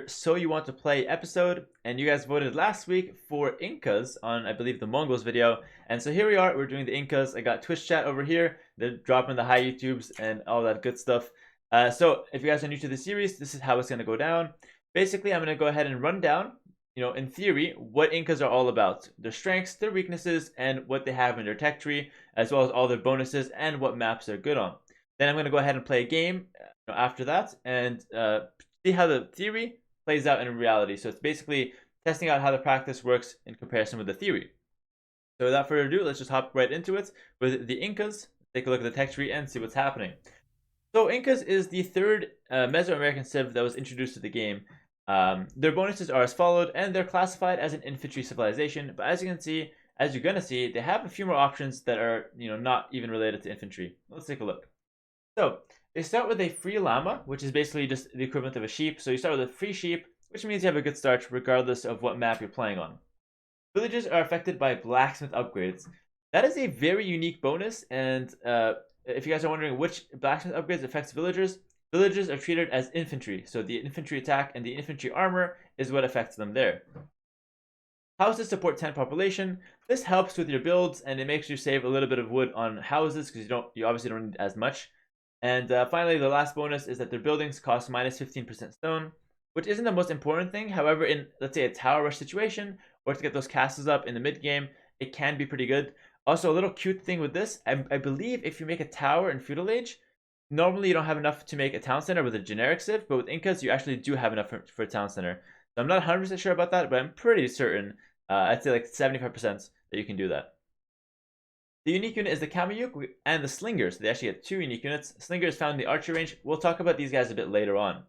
So You Want to Play episode, and you guys voted last week for Incas on, I believe, the Mongols video. And so here we are, we're doing the Incas. I got Twitch chat over here. They're dropping the high YouTubes and all that good stuff. So if you guys are new to the series, this is how it's going to go down. Basically, I'm going to go ahead and run down, in theory, what Incas are all about. Their strengths, their weaknesses, and what they have in their tech tree, as well as all their bonuses and what maps they're good on. Then I'm going to go ahead and play a game after that and see how the theory plays out in reality. So it's basically testing out how the practice works in comparison with the theory. So without further ado, let's just hop right into it with the Incas. Take a look at the tech tree and see what's happening. So Incas is the third Mesoamerican civ that was introduced to the game. Their bonuses are as followed, and they're classified as an infantry civilization. But as you can see, as you're gonna see, they have a few more options that are not even related to infantry. Let's take a look. So they start with a free llama, which is basically just the equivalent of a sheep. So you start with a free sheep, which means you have a good start regardless of what map you're playing on. Villages are affected by blacksmith upgrades. That is a very unique bonus, and if you guys are wondering which blacksmith upgrades affects villagers, villagers are treated as infantry. So the infantry attack and the infantry armor is what affects them there. Houses support 10 population. This helps with your builds, and it makes you save a little bit of wood on houses because you obviously don't need as much. And finally, the last bonus is that their buildings cost minus 15% stone, which isn't the most important thing. However, in, let's say, a tower rush situation, or to get those castles up in the mid game, it can be pretty good. Also, a little cute thing with this, I believe if you make a tower in Feudal Age, normally you don't have enough to make a town center with a generic civ, but with Incas, you actually do have enough for a town center. So I'm not 100% sure about that, but I'm pretty certain, I'd say like 75% that you can do that. The unique unit is the Kamyuk and the Slinger, so they actually have two unique units. Slinger is found in the Archery Range. We'll talk about these guys a bit later on.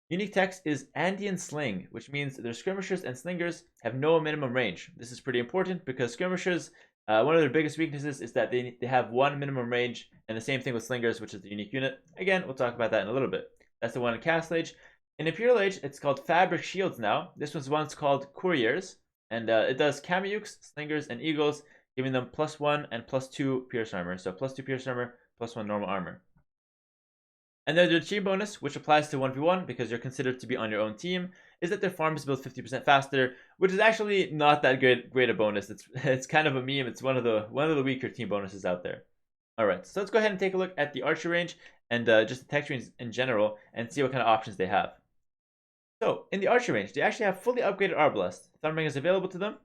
Unique text is Andean Sling, which means their skirmishers and slingers have no minimum range. This is pretty important because skirmishers, one of their biggest weaknesses is that they have one minimum range, and the same thing with slingers, which is the unique unit. Again, we'll talk about that in a little bit. That's the one in Castle Age. In Imperial Age, it's called Fabric Shields now. This was once called Couriers, and it does Kamyuks, Slingers, and Eagles, giving them +1 and +2 pierce armor. So +2 pierce armor, +1 normal armor. And then their team bonus, which applies to 1v1 because you're considered to be on your own team, is that their farm is built 50% faster, which is actually not that great a bonus. It's kind of a meme. It's one of the weaker team bonuses out there. All right, so let's go ahead and take a look at the Archery Range and just the tech trees in general and see what kind of options they have. So in the Archery Range, they actually have fully upgraded Arbalest. Thumbring is available to them,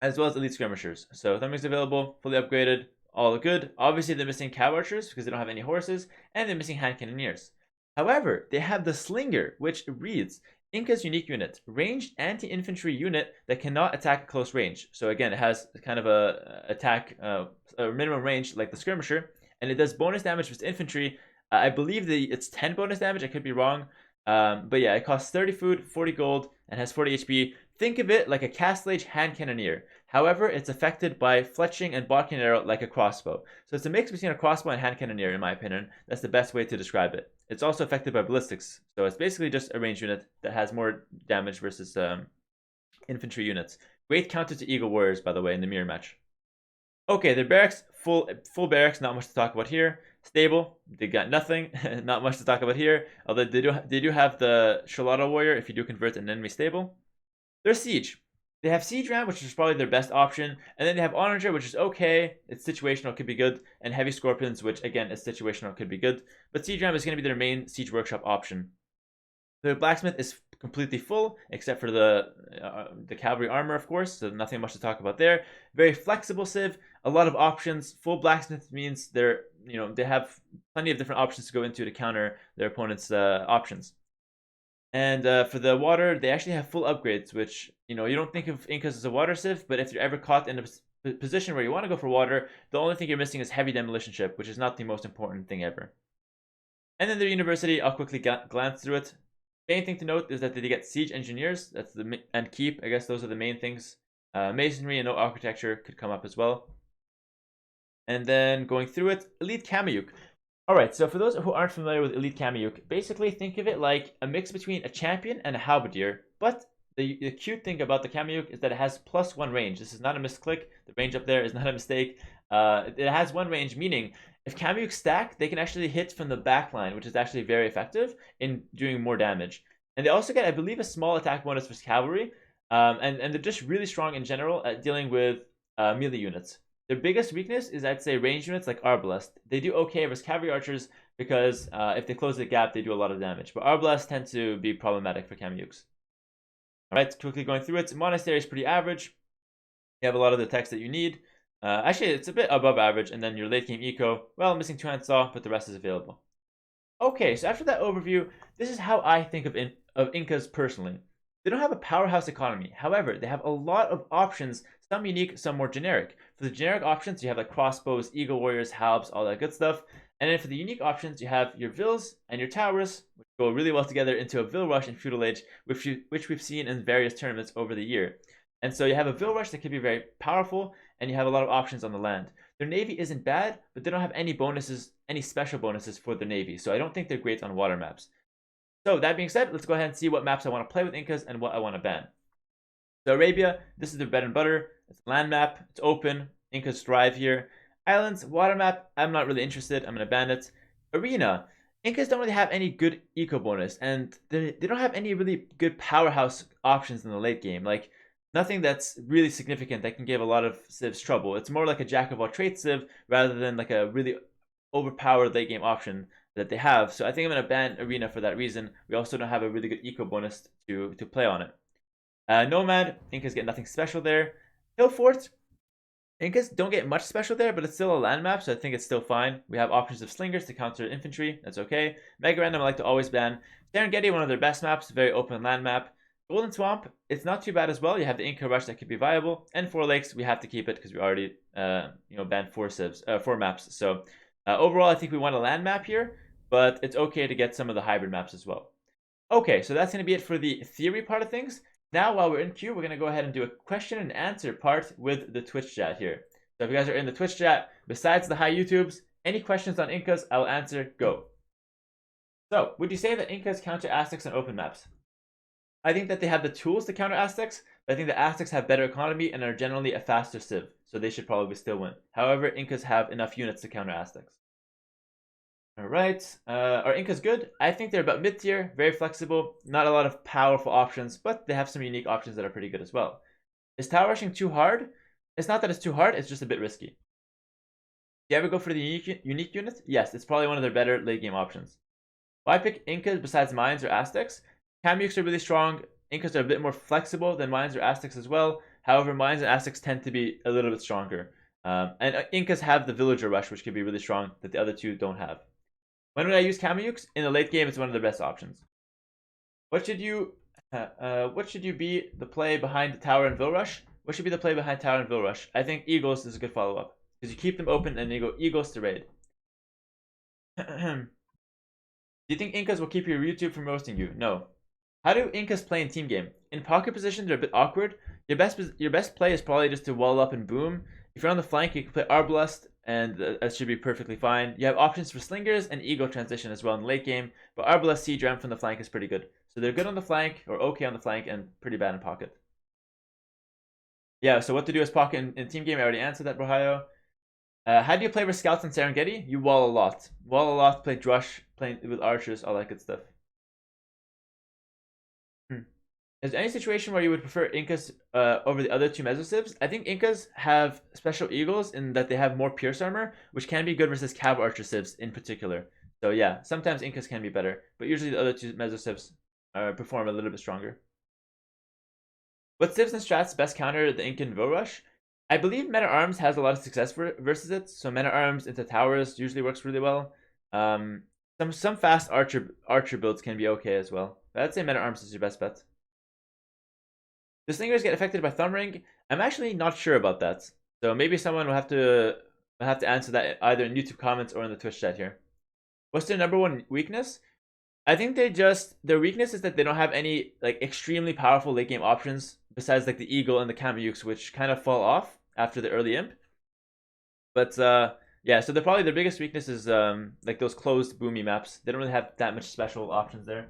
as well as elite skirmishers. So Thumbring is available, fully upgraded, all good. Obviously, they're missing cow archers because they don't have any horses, and they're missing hand cannoneers. However, they have the Slinger, which reads Inca's unique unit, ranged anti-infantry unit that cannot attack at close range. So again, it has kind of a attack a minimum range like the skirmisher, and it does bonus damage with infantry. I believe it's 10 bonus damage. I could be wrong, but yeah, it costs 30 food, 40 gold, and has 40 HP. Think of it like a Castle Age hand cannoneer. However, it's affected by fletching and bodkin arrow like a crossbow. So it's a mix between a crossbow and hand cannoneer, in my opinion. That's the best way to describe it. It's also affected by ballistics. So it's basically just a ranged unit that has more damage versus infantry units. Great counter to Eagle Warriors, by the way, in the mirror match. Okay, their barracks, full barracks, not much to talk about here. Stable, they got nothing, not much to talk about here. Although they do have the Shalada Warrior if you do convert an enemy stable. Their siege. They have Siege Ram, which is probably their best option, and then they have Onager, which is okay. It's situational, could be good, and Heavy Scorpions, which again is situational, could be good. But Siege Ram is going to be their main Siege Workshop option. The Blacksmith is completely full, except for the Cavalry armor, of course, so nothing much to talk about there. Very flexible civ, a lot of options. Full Blacksmith means they have plenty of different options to go into to counter their opponent's options. And for the water, they actually have full upgrades, which, you don't think of Incas as a water civ, but if you're ever caught in a position where you want to go for water, the only thing you're missing is heavy demolition ship, which is not the most important thing ever. And then their university, I'll quickly glance through it. Main thing to note is that they get siege engineers, and keep, I guess those are the main things. Masonry and no architecture could come up as well. And then going through it, elite Kamyuk. Alright, so for those who aren't familiar with Elite Kamyuk, basically think of it like a mix between a champion and a halberdier, but the cute thing about the Kamyuk is that it has +1 range. This is not a misclick. The range up there is not a mistake. It has 1 range, meaning if Kamyuk stack, they can actually hit from the back line, which is actually very effective in doing more damage. And they also get, I believe, a small attack bonus for cavalry. And they're just really strong in general at dealing with melee units. Their biggest weakness is, I'd say, range units like Arbalest. They do okay versus cavalry archers because if they close the gap, they do a lot of damage. But Arbalest tend to be problematic for Kamyuks. Alright, quickly going through it. Monastery is pretty average. You have a lot of the text that you need. Actually, it's a bit above average. And then your late game eco, well, missing 2-hand saw, but the rest is available. Okay, so after that overview, this is how I think of Incas personally. They don't have a powerhouse economy. However, they have a lot of options, some unique, some more generic. For the generic options, you have like crossbows, eagle warriors, halbs, all that good stuff. And then for the unique options, you have your vills and your towers, which go really well together into a vill rush in feudal age, which we've seen in various tournaments over the year. And so you have a vill rush that can be very powerful, and you have a lot of options on the land. Their navy isn't bad, but they don't have any bonuses, any special bonuses for the navy, so I don't think they're great on water maps. So that being said, let's go ahead and see what maps I want to play with Incas and what I want to ban. So Arabia, this is their bread and butter. It's a land map, it's open, Incas thrive here. Islands, water map, I'm not really interested, I'm going to ban it. Arena, Incas don't really have any good eco bonus, and they don't have any really good powerhouse options in the late game. Like, nothing that's really significant that can give a lot of civs trouble. It's more like a jack of all trades civ rather than like a really overpowered late game option that they have. So I think I'm going to ban Arena for that reason. We also don't have a really good eco bonus to play on it. Nomad, Incas get nothing special there. Hill Fort, Incas don't get much special there, but it's still a land map, so I think it's still fine. We have options of slingers to counter infantry. That's okay. Mega Random I like to always ban. Serengeti, one of their best maps, very open land map. Golden Swamp, it's not too bad as well. You have the Inca Rush that could be viable. And Four Lakes, we have to keep it because we already banned four maps. So overall, I think we want a land map here, but it's okay to get some of the hybrid maps as well. Okay, so that's going to be it for the theory part of things. Now, while we're in queue, we're going to go ahead and do a question and answer part with the Twitch chat here. So if you guys are in the Twitch chat, besides the high YouTubes, any questions on Incas, I'll answer. Go. So, would you say that Incas counter Aztecs on open maps? I think that they have the tools to counter Aztecs, but I think the Aztecs have better economy and are generally a faster civ, so they should probably still win. However, Incas have enough units to counter Aztecs. Alright, are Incas good? I think they're about mid-tier, very flexible, not a lot of powerful options, but they have some unique options that are pretty good as well. Is tower rushing too hard? It's not that it's too hard, it's just a bit risky. Do you ever go for the unique unit? Yes, it's probably one of their better late game options. Why pick Incas besides Mayans or Aztecs? Kamyuks are really strong. Incas are a bit more flexible than Mayans or Aztecs as well. However, Mayans and Aztecs tend to be a little bit stronger. And Incas have the Villager Rush, which can be really strong, that the other two don't have. When would I use Kamyuks? In the late game, it's one of the best options. What should you be the play behind the tower and Vill Rush? What should be the play behind tower and Vill Rush? I think Eagles is a good follow-up. Because you keep them open and you go Eagles to raid. Do you think Incas will keep your YouTube from roasting you? No. How do Incas play in team game? In pocket position, they're a bit awkward. Your best play is probably just to wall up and boom. If you're on the flank, you can play Arbalest, and that should be perfectly fine. You have options for Slingers and Eagle transition as well in the late game, but Arbalest Siege Ram from the flank is pretty good. So they're good on the flank, or okay on the flank, and pretty bad in pocket. Yeah, so what to do as pocket in team game, I already answered that, Brohayo. How do you play with Scouts and Serengeti? You wall a lot. Wall a lot, play Drush, play with Archers, all that good stuff. Is there any situation where you would prefer Incas over the other two meso civs? I think Incas have special eagles in that they have more pierce armor, which can be good versus cav archer civs in particular. So yeah, sometimes Incas can be better, but usually the other two meso civs perform a little bit stronger. What civs and strats best counter the Incan Vill Rush? I believe Men at Arms has a lot of success versus it. So Men at Arms into towers usually works really well. Some fast archer builds can be okay as well. But I'd say Men at Arms is your best bet. Do Slingers get affected by Thumb Ring? I'm actually not sure about that. So maybe someone will have to answer that either in YouTube comments or in the Twitch chat here. What's their number one weakness? I think their weakness is that they don't have any like extremely powerful late game options besides like the Eagle and the Kamyuks, which kind of fall off after the early imp. But yeah, so probably their biggest weakness is like those closed boomy maps. They don't really have that much special options there.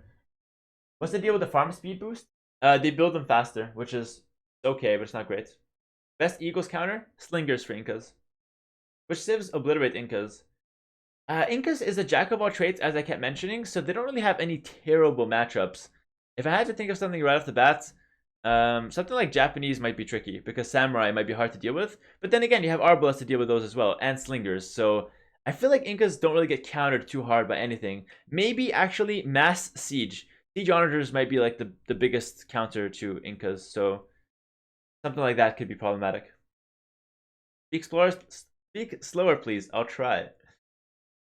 What's the deal with the farm speed boost? They build them faster, which is okay, but it's not great. Best Eagles counter? Slingers for Incas. Which civs obliterate Incas? Incas is a jack of all trades, as I kept mentioning, so they don't really have any terrible matchups if I had to think of something right off the bat, something like Japanese might be tricky because samurai might be hard to deal with. But then again, you have arbaleths to deal with those as well, and slingers. So I feel like Incas don't really get countered too hard by anything. Maybe actually mass siege. Siege onagers might be like the biggest counter to Incas. So something like that could be problematic. Speak slower, please. I'll try.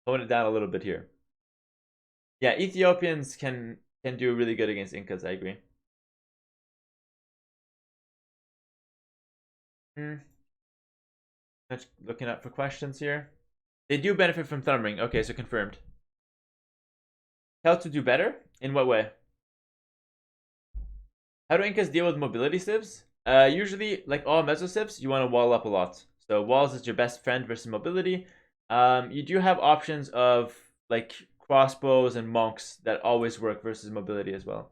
Tone it down a little bit here. Yeah, Ethiopians can do really good against Incas. I agree. Just looking up for questions here. They do benefit from Thumbring. Okay, so confirmed. How to do better? In what way? How do Incas deal with mobility civs? Usually, like all meso civs, you want to wall up a lot. So walls is your best friend versus mobility. You do have options of like crossbows and monks that always work versus mobility as well.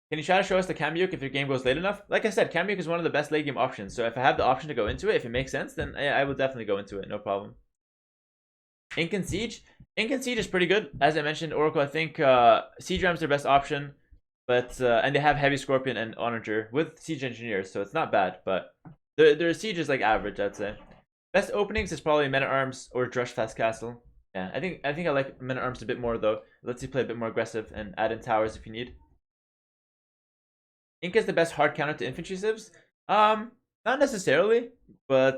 Can you try to show us the Kamyuk if your game goes late enough? Like I said, Kamyuk is one of the best late game options. So if I have the option to go into it, if it makes sense, then I will definitely go into it. No problem. Incan Siege? Incan Siege is pretty good. As I mentioned, Oracle, I think Siege Ram's their best option. But and they have Heavy Scorpion and Onager with Siege Engineers, so it's not bad. But their Siege is like average, I'd say. Best openings is probably Men-at-Arms or Drushfast Castle. Yeah, I think I like Men-at-Arms a bit more though. Lets you play a bit more aggressive and add in towers if you need. Inca's the best hard counter to infantry civs? Not necessarily, but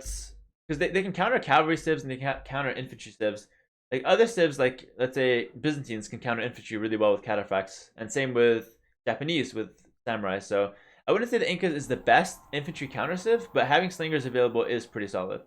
because they can counter cavalry civs and they can counter infantry civs. Like other civs, like let's say Byzantines can counter infantry really well with cataphracts, and same with Japanese with samurai. So I wouldn't say the Incas is the best infantry counter civ, but having slingers available is pretty solid.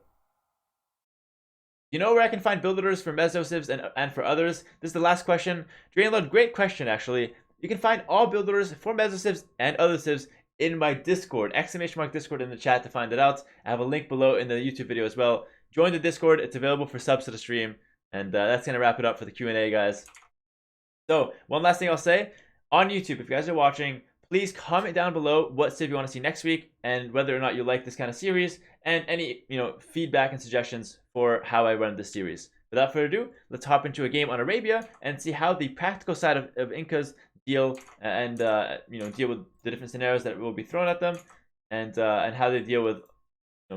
You know where I can find builders for meso civs and for others? This is the last question. Drainload, great question actually. You can find all builders for meso civs and other civs in my Discord. !! Discord in the chat to find it out. I have a link below in the YouTube video as well. Join the Discord. It's available for subs to the stream. And that's going to wrap it up for the Q&A, guys. So, one last thing I'll say. On YouTube, if you guys are watching, please comment down below what civ you want to see next week and whether or not you like this kind of series and any feedback and suggestions for how I run this series. Without further ado, let's hop into a game on Arabia and see how the practical side of Incas deal and deal with the different scenarios that will be thrown at them and how they deal with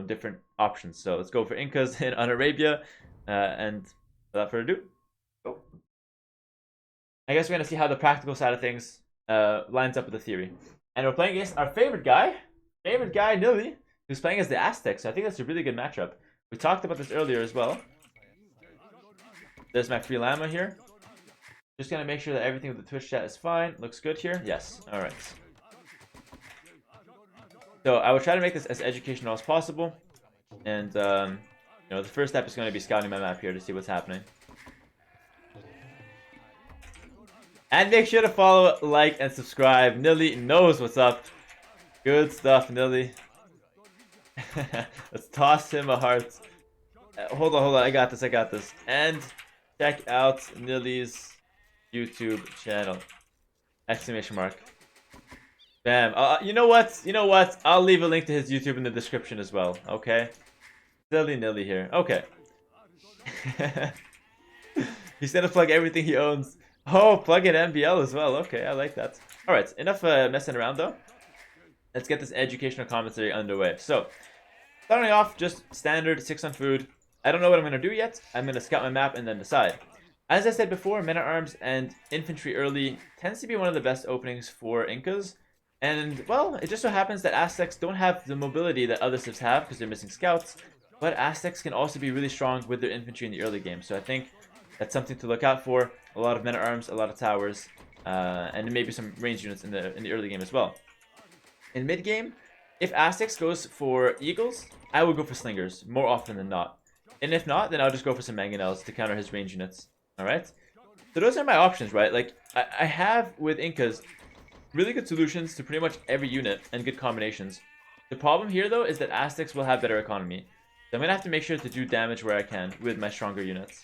different options. So let's go for Incas on Arabia and without further ado, go. I guess we're gonna see how the practical side of things lines up with the theory. And we're playing against our favorite guy, Nili, who's playing as the Aztecs. So I think that's a really good matchup. We talked about this earlier as well. There's my free llama here. Just gonna make sure that everything with the Twitch chat is fine. Looks good here. Yes. All right. So I will try to make this as educational as possible. And the first step is going to be scouting my map here to see what's happening. And make sure to follow, like, and subscribe. Nili knows what's up. Good stuff, Nili. Let's toss him a heart. Hold on. I got this. And check out Nili's YouTube channel. ! Bam. You know what? I'll leave a link to his YouTube in the description as well. Okay. Silly Nili here. Okay. He's gonna plug everything he owns. Oh, plug in MBL as well. Okay, I like that. All right, enough messing around though. Let's get this educational commentary underway. So, starting off, just standard 6 on food. I don't know what I'm gonna do yet. I'm gonna scout my map and then decide. As I said before, men-at-arms and infantry early tends to be one of the best openings for Incas. And, well, it just so happens that Aztecs don't have the mobility that other civs have because they're missing scouts. But Aztecs can also be really strong with their infantry in the early game. So I think that's something to look out for. A lot of men-at-arms, a lot of towers, and maybe some range units in the early game as well. In mid-game, if Aztecs goes for Eagles, I will go for Slingers more often than not. And if not, then I'll just go for some Mangonels to counter his range units. Alright? So those are my options, right? Like, I have, with Incas, really good solutions to pretty much every unit and good combinations. The problem here, though, is that Aztecs will have better economy. So I'm going to have to make sure to do damage where I can with my stronger units.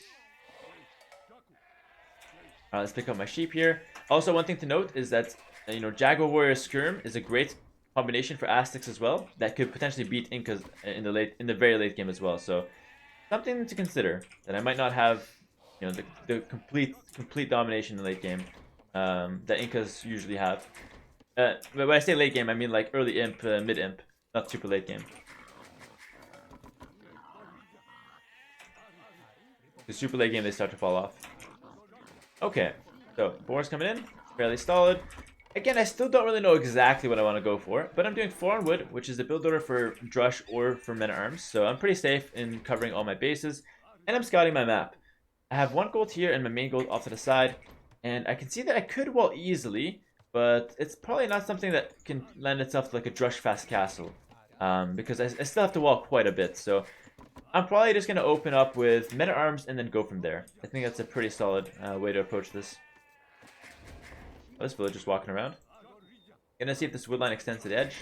Alright, let's pick up my sheep here. Also, one thing to note is that, Jaguar Warrior Skirm is a great combination for Aztecs as well. That could potentially beat Incas in the very late game as well. So, something to consider that I might not have you know, the complete domination in late game that Incas usually have. But when I say late game, I mean like early imp, mid imp, not super late game. The super late game, they start to fall off. Okay, so boar's coming in, fairly solid. Again, I still don't really know exactly what I want to go for, but I'm doing 4 on wood, which is the build order for Drush or for men-at-arms, so I'm pretty safe in covering all my bases, and I'm scouting my map. I have 1 gold here and my main gold off to the side, and I can see that I could wall easily, but it's probably not something that can lend itself to like a Drush fast castle, because I still have to wall quite a bit, so I'm probably just going to open up with men-at-arms and then go from there. I think that's a pretty solid way to approach this. Oh, this villager's walking around. Gonna see if this wood line extends to the edge.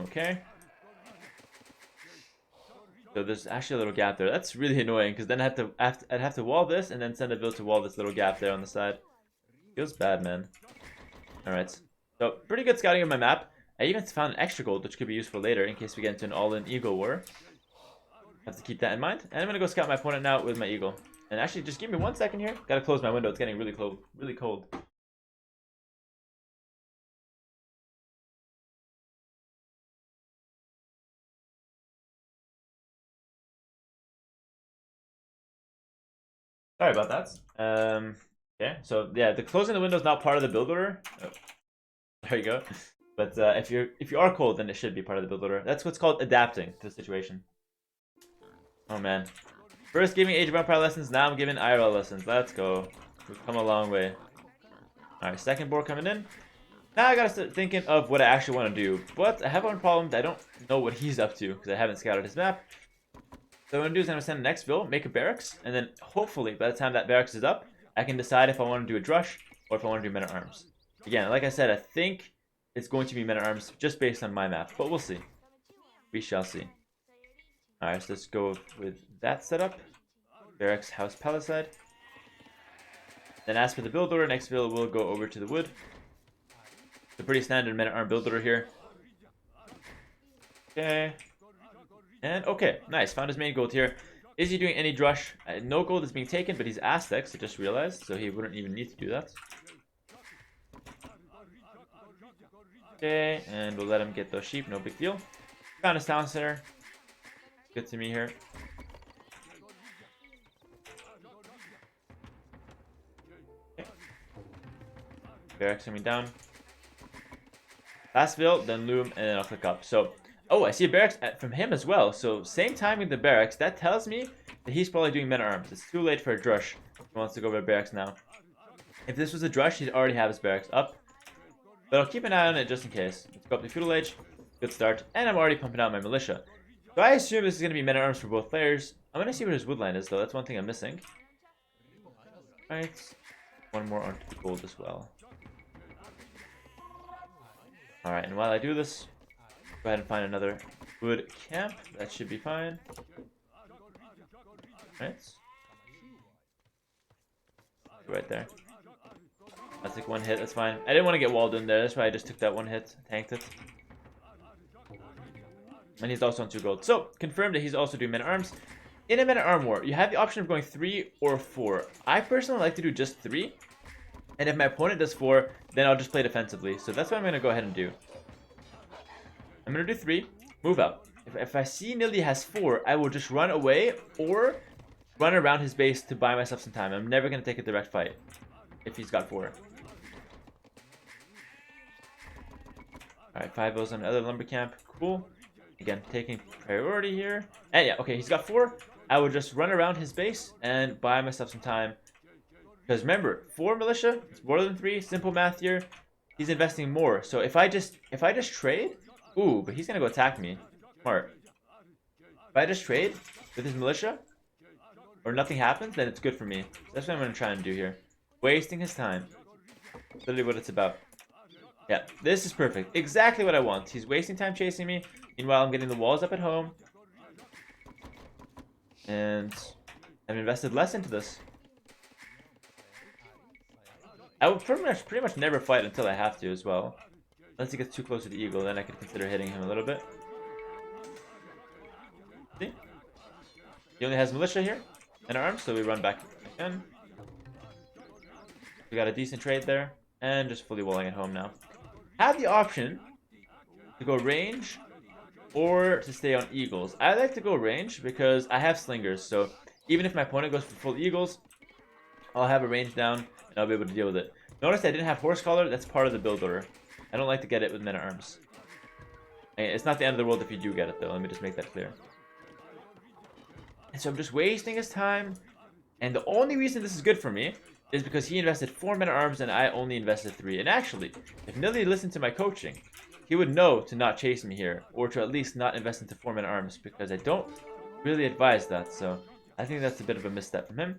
Okay. So there's actually a little gap there. That's really annoying because then I'd have to wall this and then send a build to wall this little gap there on the side. Feels bad, man. Alright. So pretty good scouting of my map. I even found an extra gold which could be useful later in case we get into an all-in eagle war. Have to keep that in mind. And I'm gonna go scout my opponent now with my eagle. And actually, just give me 1 second here. Gotta close my window. It's getting really cold. Really cold. Sorry about that. Okay, so yeah, the closing the window is not part of the build order. Oh, there you go. But if you are cold, then it should be part of the build order. That's what's called adapting to the situation. Oh man. First giving Age of Empire lessons, now I'm giving IRL lessons. Let's go. We've come a long way. Alright, second board coming in. Now I gotta start thinking of what I actually want to do. But I have one problem that I don't know what he's up to because I haven't scouted his map. So what I'm gonna do is I'm gonna send the next bill, make a barracks, and then hopefully by the time that barracks is up, I can decide if I want to do a drush or if I want to do men-at-arms. Again, like I said, I think it's going to be men-at-arms just based on my map, but we'll see. We shall see. Alright, so let's go with that setup. Barracks, house, palisade. Then as for the build order, next build will go over to the wood. It's a pretty standard men-at-arm build order here. Okay. And okay, nice. Found his main gold here. Is he doing any drush? No gold is being taken, but he's Aztecs, I just realized, so he wouldn't even need to do that. Okay, and we'll let him get those sheep, no big deal. Found his town center. Good to me here. Okay. Barracks coming down. Last build, then loom, and then I'll click up. So, oh, I see a barracks from him as well. So, same timing the barracks. That tells me that he's probably doing men-at-arms. It's too late for a drush. He wants to go over to barracks now. If this was a drush, he'd already have his barracks up. But I'll keep an eye on it just in case. Let's go up to feudal age. Good start. And I'm already pumping out my militia. So I assume this is going to be men-at-arms for both players. I'm going to see what his woodline is, though. That's one thing I'm missing. Alright. One more onto the gold as well. Alright, and while I do this, go ahead and find another wood camp. That should be fine. Alright. Right there. That's like 1 hit, that's fine. I didn't want to get walled in there, that's why I just took that 1 hit, tanked it. And he's also on 2 gold. So, confirmed that he's also doing men-at-arms. In a men-at-arm war, you have the option of going 3 or 4. I personally like to do just 3. And if my opponent does 4, then I'll just play defensively. So that's what I'm going to go ahead and do. I'm going to do 3, move out. If I see Nilly has 4, I will just run away or run around his base to buy myself some time. I'm never going to take a direct fight if he's got 4. Alright, 5 goes on the other lumber camp. Cool. Again, taking priority here. And yeah, okay, he's got 4. I will just run around his base and buy myself some time. Because remember, 4 militia, it's more than 3. Simple math here. He's investing more. So if I just trade, ooh, but he's gonna go attack me. Smart. If I just trade with his militia, or nothing happens, then it's good for me. That's what I'm gonna try and do here. Wasting his time. Literally what it's about. Yeah, this is perfect. Exactly what I want. He's wasting time chasing me. Meanwhile, I'm getting the walls up at home. And I've invested less into this. I will pretty much never fight until I have to as well. Unless he gets too close to the eagle, then I could consider hitting him a little bit. He only has militia here and arms, so we run back again. We got a decent trade there, and just fully walling at home now. Have the option to go range or to stay on eagles. I like to go range because I have slingers, so even if my opponent goes for full eagles, I'll have a range down and I'll be able to deal with it. Notice I didn't have horse collar. That's part of the build order. I don't like to get it with men at arms. It's not the end of the world if you do get it, though. Let me just make that clear. And so I'm just wasting his time. And the only reason this is good for me is because he invested 4 men at arms and I only invested 3. And actually, if Nilly listened to my coaching, he would know to not chase me here, or to at least not invest into 4 men at arms, because I don't really advise that. So I think that's a bit of a misstep from him.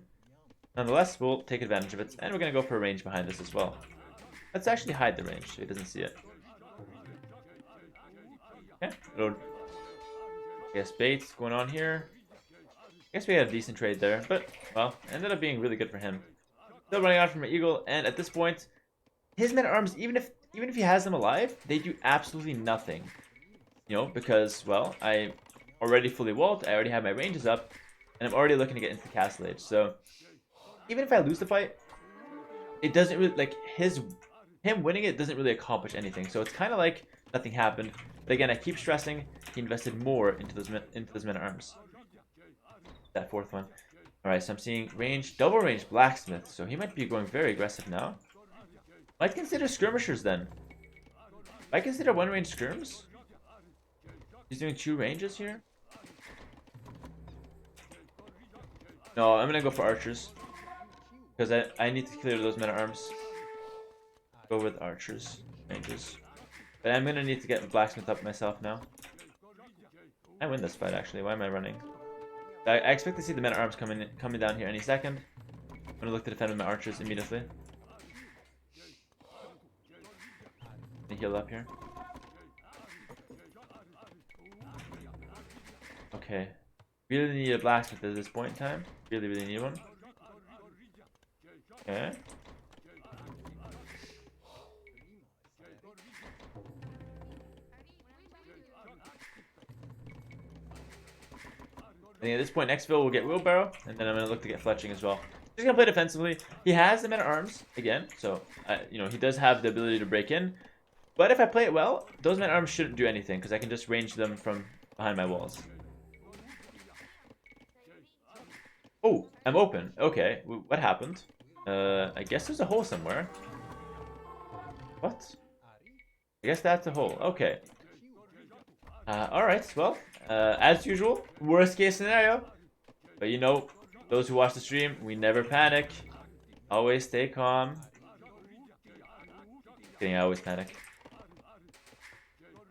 Nonetheless, we'll take advantage of it, and we're going to go for a range behind this as well. Let's actually hide the range so he doesn't see it. Okay, little, I guess, baits going on here. I guess we had a decent trade there, but, well, ended up being really good for him. Still running out from an eagle, and at this point, his men at arms, even if he has them alive, they do absolutely nothing. You know, because, well, I already fully walled, I already have my ranges up, and I'm already looking to get into the castle age. So even if I lose the fight, it doesn't really, like, him winning it doesn't really accomplish anything. So it's kind of like nothing happened. But again, I keep stressing he invested more into those men at arms. That 4th one. All right, so I'm seeing range, double range blacksmith. So he might be going very aggressive now. Might consider skirmishers then. Might consider 1 range skirms. He's doing 2 ranges here. No, I'm gonna go for archers. Because I need to clear those men at arms. Go with archers, ranges. But I'm gonna need to get blacksmith up myself now. I win this fight actually. Why am I running? I expect to see the men at arms coming down here any second. I'm gonna look to defend with my archers immediately. Let me heal up here. Okay. Really need a blacksmith at this point in time. Really need one. Okay. I think at this point, Xville will get wheelbarrow, and then I'm gonna look to get fletching as well. Just gonna play defensively. He has the men at arms again, so you know, he does have the ability to break in. But if I play it well, those men at arms shouldn't do anything because I can just range them from behind my walls. Oh, I'm open. Okay, what happened? I guess there's a hole somewhere. What? I guess that's a hole. Okay. Alright, well, as usual, worst case scenario. But you know, those who watch the stream, we never panic. Always stay calm. Kidding, I always panic.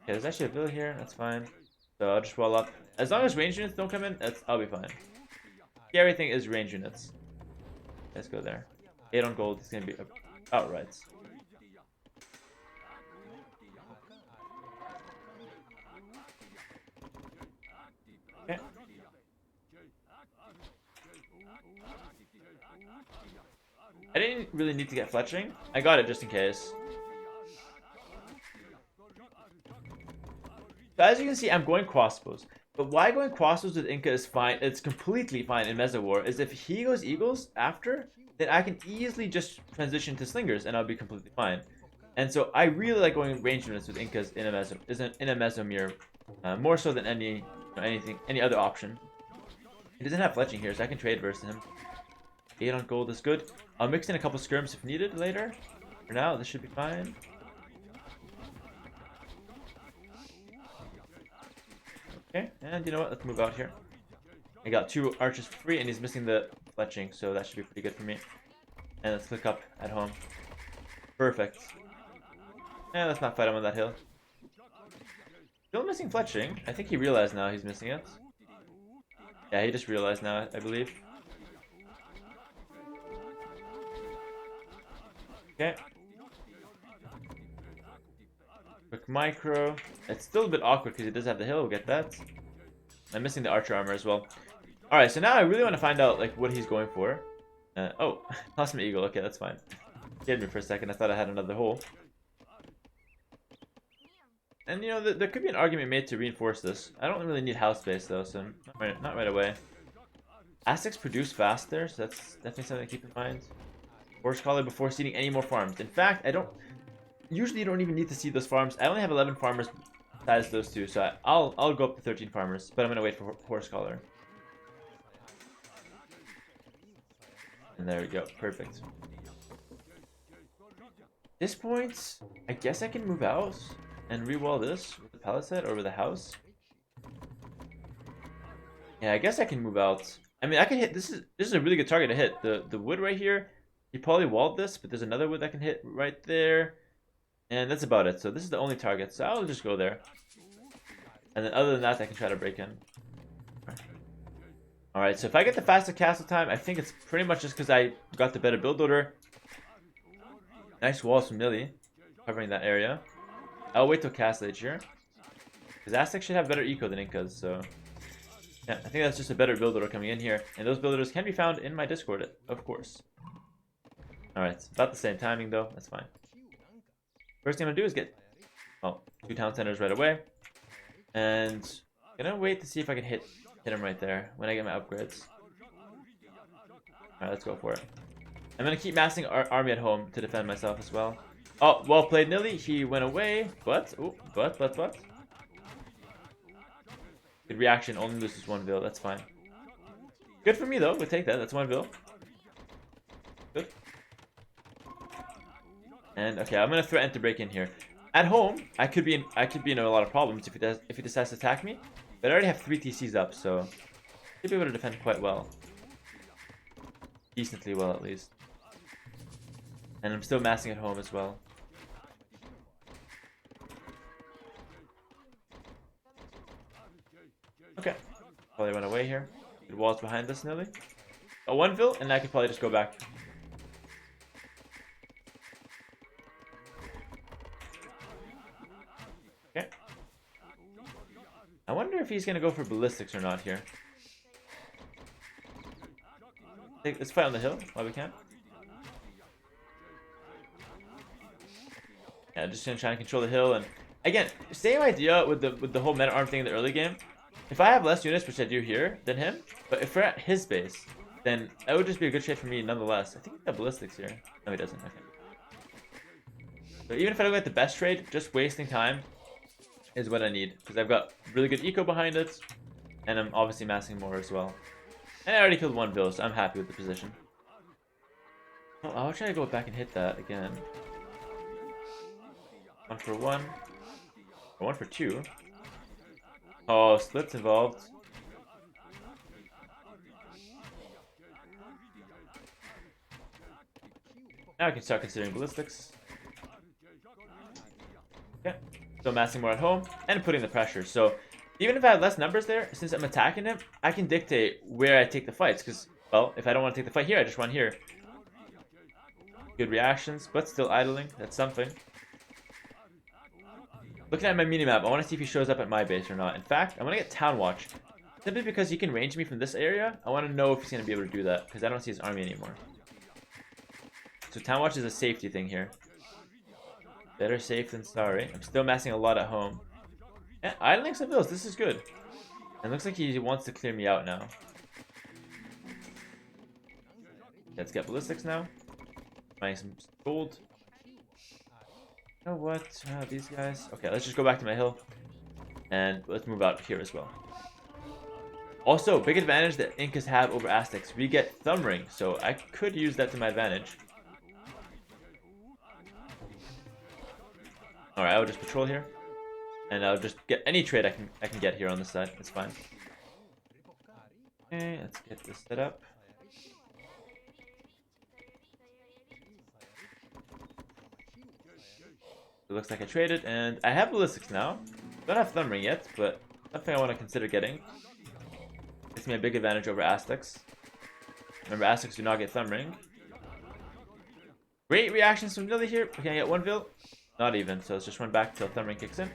Okay, there's actually a bill here, that's fine. So I'll just roll up. As long as range units don't come in, I'll be fine. Everything is range units. Let's go there. 8 on gold is gonna be outright. Okay. I didn't really need to get fletching. I got it just in case. So as you can see, I'm going crossbows. But why going crossbows with Inca is fine, it's completely fine in Meso War, is if he goes eagles after, then I can easily just transition to slingers and I'll be completely fine. And so I really like going range units with Incas in a Meso mirror, more so than any other option. He doesn't have fletching here, so I can trade versus him. 8 on gold is good. I'll mix in a couple skirms if needed later. For now, this should be fine. Okay, and you know what? Let's move out here. I got 2 archers for free, and he's missing the fletching, so that should be pretty good for me. And let's click up at home. Perfect. And let's not fight him on that hill. Still missing fletching. I think he realized now he's missing it. Yeah, he just realized now, I believe. Okay. Quick micro. It's still a bit awkward because he does have the hill. We'll get that. I'm missing the archer armor as well. Alright, so now I really want to find out like what he's going for. Oh, lost my eagle. Okay, that's fine. Scared me for a second. I thought I had another hole. And you know, there could be an argument made to reinforce this. I don't really need house space though, so not right away. Aztecs produce faster, so that's definitely something to keep in mind. Horse collar before seeding any more farms. In fact, I don't... Usually you don't even need to seed those farms. I only have 11 farmers besides those two, so I'll go up to 13 farmers, but I'm going to wait for horse collar. And there we go. Perfect. At this point, I guess I can move out and re-wall this with the pallet set over the house. Yeah, I guess I can move out. I mean, I can hit... This is a really good target to hit. The wood right here, he probably walled this, but there's another wood that can hit right there. And that's about it. So this is the only target. So I'll just go there. And then other than that, I can try to break in. Alright, so if I get the faster castle time, I think it's pretty much just because I got the better build order. Nice walls from Nilly, covering that area. I'll wait till castle age here. Because Aztecs should have better eco than Incas, so... Yeah, I think that's just a better build order coming in here. And those build orders can be found in my Discord, of course. Alright, about the same timing though, that's fine. First thing I'm going to do is get, well, 2 town centers right away. And I'm going to wait to see if I can hit him right there when I get my upgrades. Alright, let's go for it. I'm going to keep massing our army at home to defend myself as well. Oh, well played, Nilly. He went away, but... Ooh, but... Good reaction, only loses 1 vil, that's fine. Good for me though, we'll take that, that's 1 vil. Good. And okay, I'm gonna threaten to break in here. At home, I could be in a lot of problems if he decides to attack me. But I already have 3 TCs up, so should be able to defend quite well. Decently well, at least. And I'm still massing at home as well. Okay, probably run away here. Good walls behind us, Nilly. A 1 vil, and I could probably just go back. Okay. I wonder if he's gonna go for ballistics or not here. Let's fight on the hill while we can. Yeah, just gonna try and control the hill, and again, same idea with the whole meta arm thing in the early game. If I have less units, which I do here, than him, but if we're at his base, then that would just be a good trade for me nonetheless. I think he's got ballistics here. No, he doesn't. Okay. So even if I don't get the best trade, just wasting time is what I need. Because I've got really good eco behind it, and I'm obviously massing more as well. And I already killed 1 vil, so I'm happy with the position. Well, I'll try to go back and hit that again. 1 for 1. Or 1 for 2. Oh, splits involved. Now I can start considering ballistics. Okay, so massing more at home and putting the pressure. So even if I have less numbers there, since I'm attacking him, I can dictate where I take the fights. Because, well, if I don't want to take the fight here, I just run here. Good reactions, but still idling. That's something. Looking at my minimap, I want to see if he shows up at my base or not. In fact, I want to get Town Watch. Simply because he can range me from this area, I want to know if he's going to be able to do that. Because I don't see his army anymore. So Town Watch is a safety thing here. Better safe than sorry. I'm still massing a lot at home. Yeah, idling some vills. This is good. And it looks like he wants to clear me out now. Let's get ballistics now. Buying some gold. You know what? These guys. Okay, let's just go back to my hill. And let's move out here as well. Also, big advantage that Incas have over Aztecs. We get Thumb Ring, so I could use that to my advantage. Alright, I'll just patrol here. And I'll just get any trade I can get here on this side. It's fine. Okay, let's get this set up. It looks like I traded, and I have ballistics now. Don't have Thumb Ring yet, but something I want to consider getting. Gives me a big advantage over Aztecs. Remember, Aztecs do not get Thumb Ring. Great reactions from Nilly here. Can I get 1 vil? Not even, so let's just run back till Thumb Ring kicks in.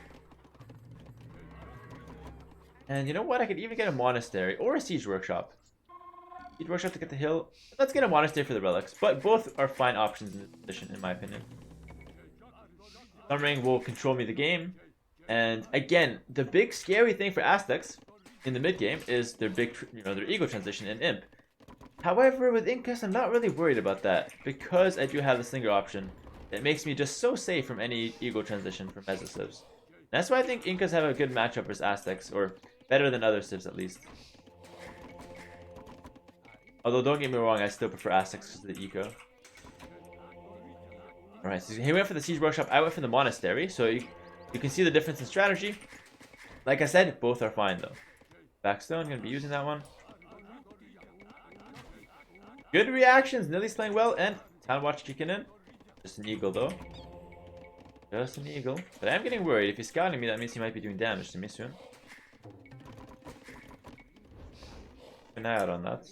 And you know what? I could even get a monastery or a siege workshop. Siege workshop to get the hill. Let's get a monastery for the relics, but both are fine options in this position, in my opinion. Thumb Ring will control me the game. And again, the big scary thing for Aztecs in the mid game is their big, their ego transition in Imp. However, with Incas, I'm not really worried about that because I do have the Slinger option. It makes me just so safe from any ego transition from meso civs. That's why I think Incas have a good matchup versus Aztecs, or better than other civs at least. Although, don't get me wrong, I still prefer Aztecs because of the eco. Alright, so he went for the Siege Workshop, I went for the Monastery, so you can see the difference in strategy. Like I said, both are fine though. Backstone, gonna be using that one. Good reactions, Nilly's playing well, and Town Watch kicking in. Just an eagle though. Just an eagle. But I'm getting worried. If he's scouting me, that means he might be doing damage to me soon. Keep an eye out on that.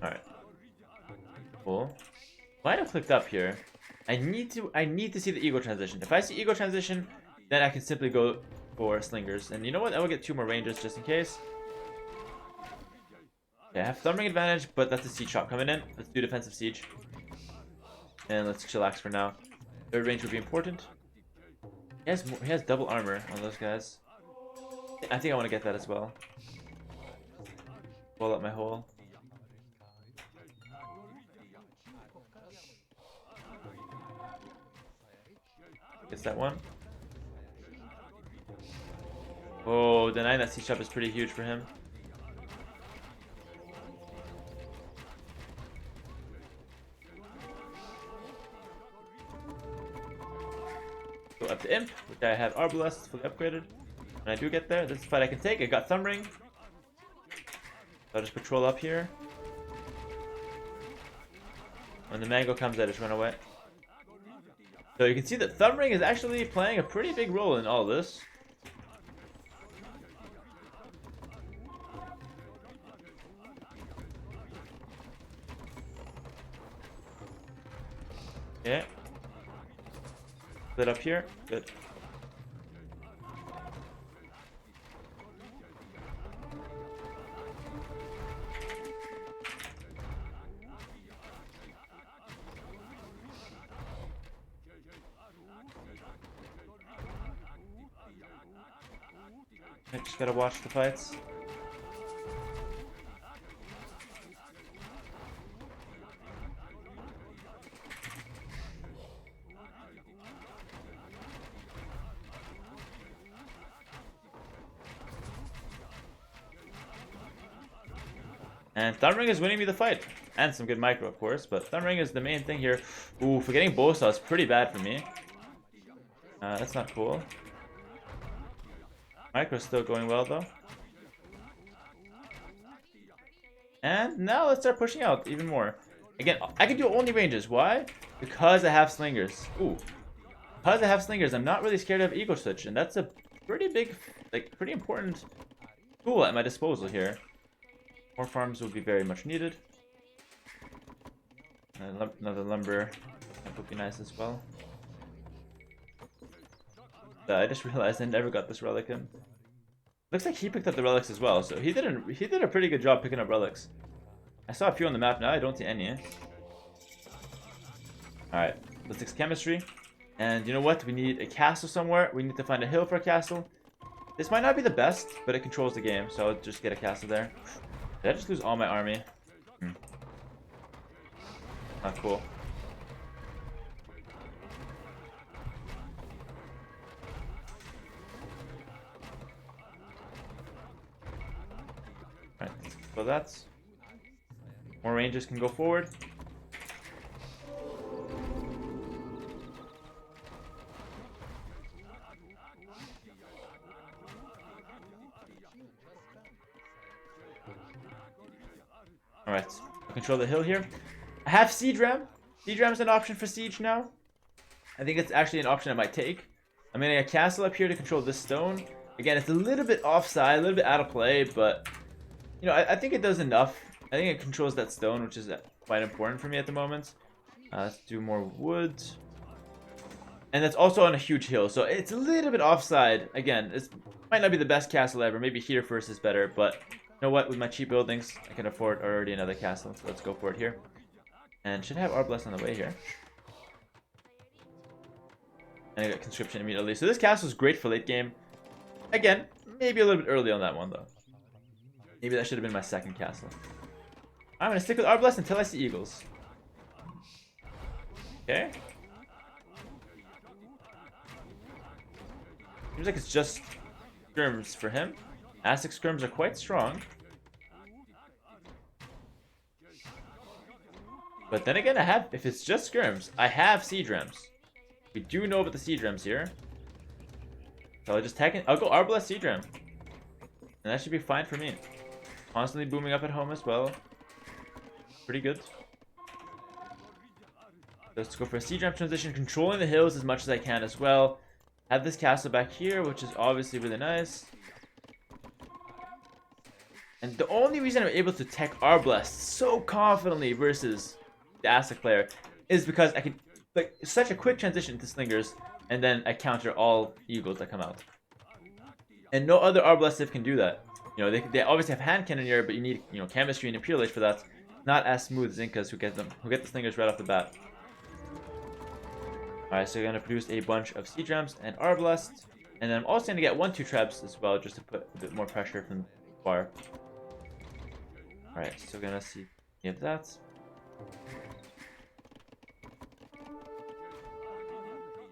Alright. Cool. Might have clicked up here. I need to see the ego transition. If I see ego transition, then I can simply go for slingers. And you know what? I will get 2 more rangers just in case. Yeah, I have thumb ring advantage, but that's a siege shot coming in. Let's do defensive siege. And let's chillax for now. Third range would be important. He has double armor on those guys. I think I want to get that as well. Blow up my hole. Gets that one. Oh, denying that siege shot is pretty huge for him. Go up to Imp, which I have Arbalest fully upgraded. When I do get there, this is a fight I can take. I got Thumb Ring. So I'll just patrol up here. When the mango comes, I just run away. So you can see that Thumb Ring is actually playing a pretty big role in all this. Okay. Split up here. Good. I just gotta watch the fights. And Thumb Ring is winning me the fight. And some good micro, of course, but Thumb Ring is the main thing here. Ooh, forgetting Bosa is pretty bad for me. That's not cool. Micro's still going well, though. And now let's start pushing out even more. Again, I can do only ranges. Why? Because I have slingers. Ooh. Because I have slingers, I'm not really scared of Ego Switch, and that's a pretty big, like, pretty important tool at my disposal here. More farms will be very much needed. Another lumber would be nice as well. I just realized I never got this relic in. Looks like he picked up the relics as well, so he did a pretty good job picking up relics. I saw a few on the map now, I don't see any. Alright, let's fix chemistry. And you know what? We need a castle somewhere. We need to find a hill for a castle. This might not be the best, but it controls the game, so I'll just get a castle there. Did I just lose all my army? Not cool. Alright, so that's... More rangers can go forward. Alright, I'll control the hill here. I have Siege Ram. Siege Ram is an option for Siege now. I think it's actually an option I might take. I'm getting a castle up here to control this stone. Again, it's a little bit offside, a little bit out of play, but... You know, I think it does enough. I think it controls that stone, which is quite important for me at the moment. Let's do more wood. And that's also on a huge hill, so it's a little bit offside. Again, it might not be the best castle ever. Maybe here first is better, but you know what? With my cheap buildings, I can afford already another castle, so let's go for it here. And should have Arbalest on the way here. And I got conscription immediately. So this castle is great for late game. Again, maybe a little bit early on that one though. Maybe that should have been my second castle. I'm gonna stick with Arbalest until I see eagles. Okay. Seems like it's just skirms for him. Aztec skirms are quite strong. But then again, if it's just skirms, I have siege rams. We do know about the siege rams here. So I'll go Arbalest siege ram. And that should be fine for me. Constantly booming up at home as well. Pretty good. Let's go for a siege ram transition, controlling the hills as much as I can as well. Have this castle back here, which is obviously really nice. And the only reason I'm able to tech Arbalest so confidently versus the Aztec player is because I can, like, such a quick transition to Slingers, and then I counter all eagles that come out. And no other Arbalest civ can do that. You know, they obviously have hand cannon here, but you need, you know, chemistry and Imperial Age for that. Not as smooth as Incas who get the Slingers right off the bat. Alright, so we're going to produce a bunch of siege rams and Arbalest. And then I'm also going to get 1-2 trebs as well, just to put a bit more pressure from far. Alright, so we're going to see if that.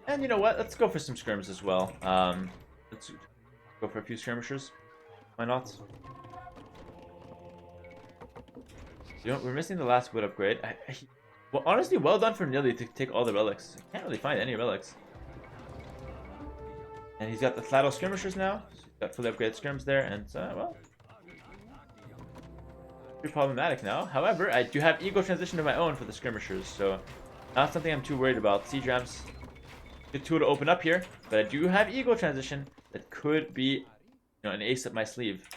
And you know what? Let's go for some skirms as well. Let's go for a few skirmishers. Why not? You know, we're missing the last wood upgrade. Well, honestly, well done for Nilly to take all the relics. I can't really find any relics. And he's got the Flato skirmishers now. So he's got fully upgraded skirms there, and well, pretty problematic now. However, I do have Eagle transition of my own for the skirmishers, so not something I'm too worried about. Siege rams, good tool to open up here, but I do have Eagle transition that could be, you know, an ace up my sleeve.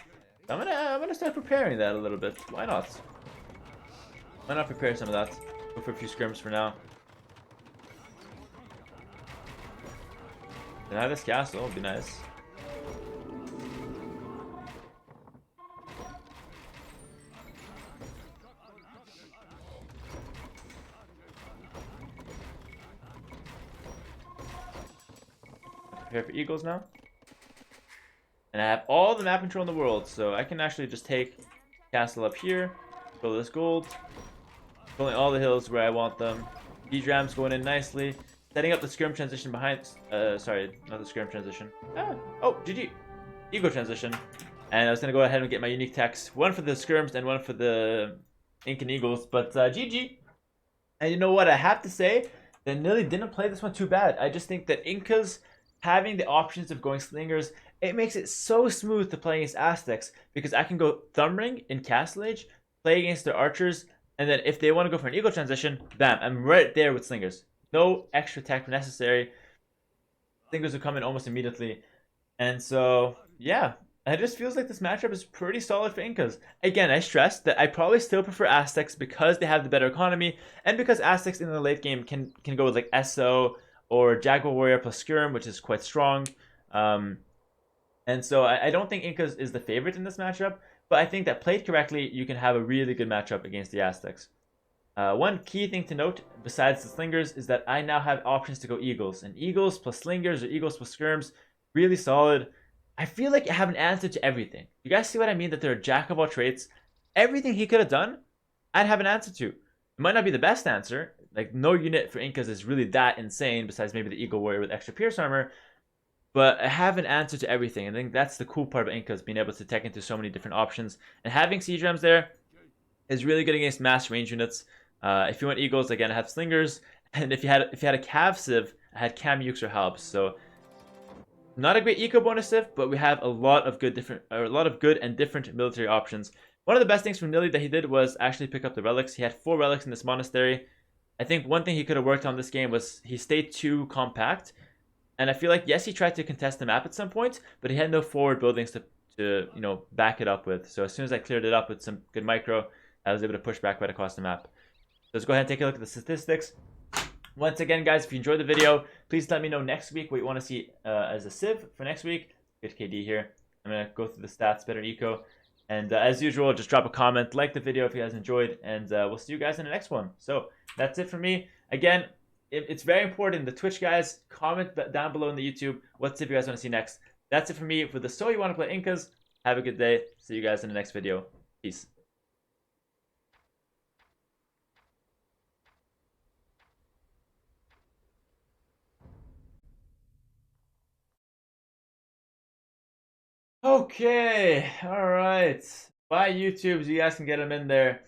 So I'm gonna start preparing that a little bit. Why not? Why not prepare some of that? Go for a few scrims for now. Then I have this castle, would be nice. Prepare for eagles now. And I have all the map control in the world, so I can actually just take castle up here, fill this gold, filling all the hills where I want them. Siege rams going in nicely. Setting up the skirm transition behind. Sorry, not the skirm transition. Oh, GG. Eagle transition. And I was gonna go ahead and get my unique techs. One for the skirms and one for the Incan Eagles. But GG. And you know what? I have to say that Nilly didn't play this one too bad. I just think that Incas having the options of going Slingers, it makes it so smooth to play against Aztecs because I can go Thumb Ring in Castle Age, play against their archers, and then if they want to go for an Eagle transition, bam, I'm right there with Slingers. No extra tech necessary. Slingers will come in almost immediately. And so, yeah, it just feels like this matchup is pretty solid for Incas. Again, I stress that I probably still prefer Aztecs because they have the better economy, and because Aztecs in the late game can go with like SO or Jaguar Warrior plus Skirm, which is quite strong. And so I don't think Incas is the favorite in this matchup, but I think that played correctly, you can have a really good matchup against the Aztecs. One key thing to note, besides the Slingers, is that I now have options to go Eagles. And Eagles plus Slingers or Eagles plus Skirms, really solid. I feel like I have an answer to everything. You guys see what I mean? That they're a jack of all trades. Everything he could have done, I'd have an answer to. It might not be the best answer. Like, no unit for Incas is really that insane, besides maybe the Eagle Warrior with extra Pierce Armor. But I have an answer to everything. I think that's the cool part of Incas, being able to tech into so many different options. And having Siege Rams there is really good against mass range units. If you want Eagles, again, I have Slingers. And if you had a Cav Civ, I had Cam Ukes or Halbs. So not a great eco bonus civ, but we have a lot of good and different military options. One of the best things from Nilly that he did was actually pick up the relics. He had 4 relics in this monastery. I think one thing he could have worked on this game was he stayed too compact. And I feel like, yes, he tried to contest the map at some point, but he had no forward buildings to back it up with. So as soon as I cleared it up with some good micro, I was able to push back right across the map. So let's go ahead and take a look at the statistics. Once again, guys, if you enjoyed the video, please let me know next week what you want to see as a civ for next week. Good KD here. I'm going to go through the stats, better eco. And as usual, just drop a comment, like the video if you guys enjoyed, and we'll see you guys in the next one. So that's it for me. Again, it's very important. The Twitch guys, comment down below in the YouTube what civ you guys want to see next. That's it for me. For the So You Want to Play Incas, have a good day. See you guys in the next video. Peace. Okay, all right. Bye, YouTubes. You guys can get them in there.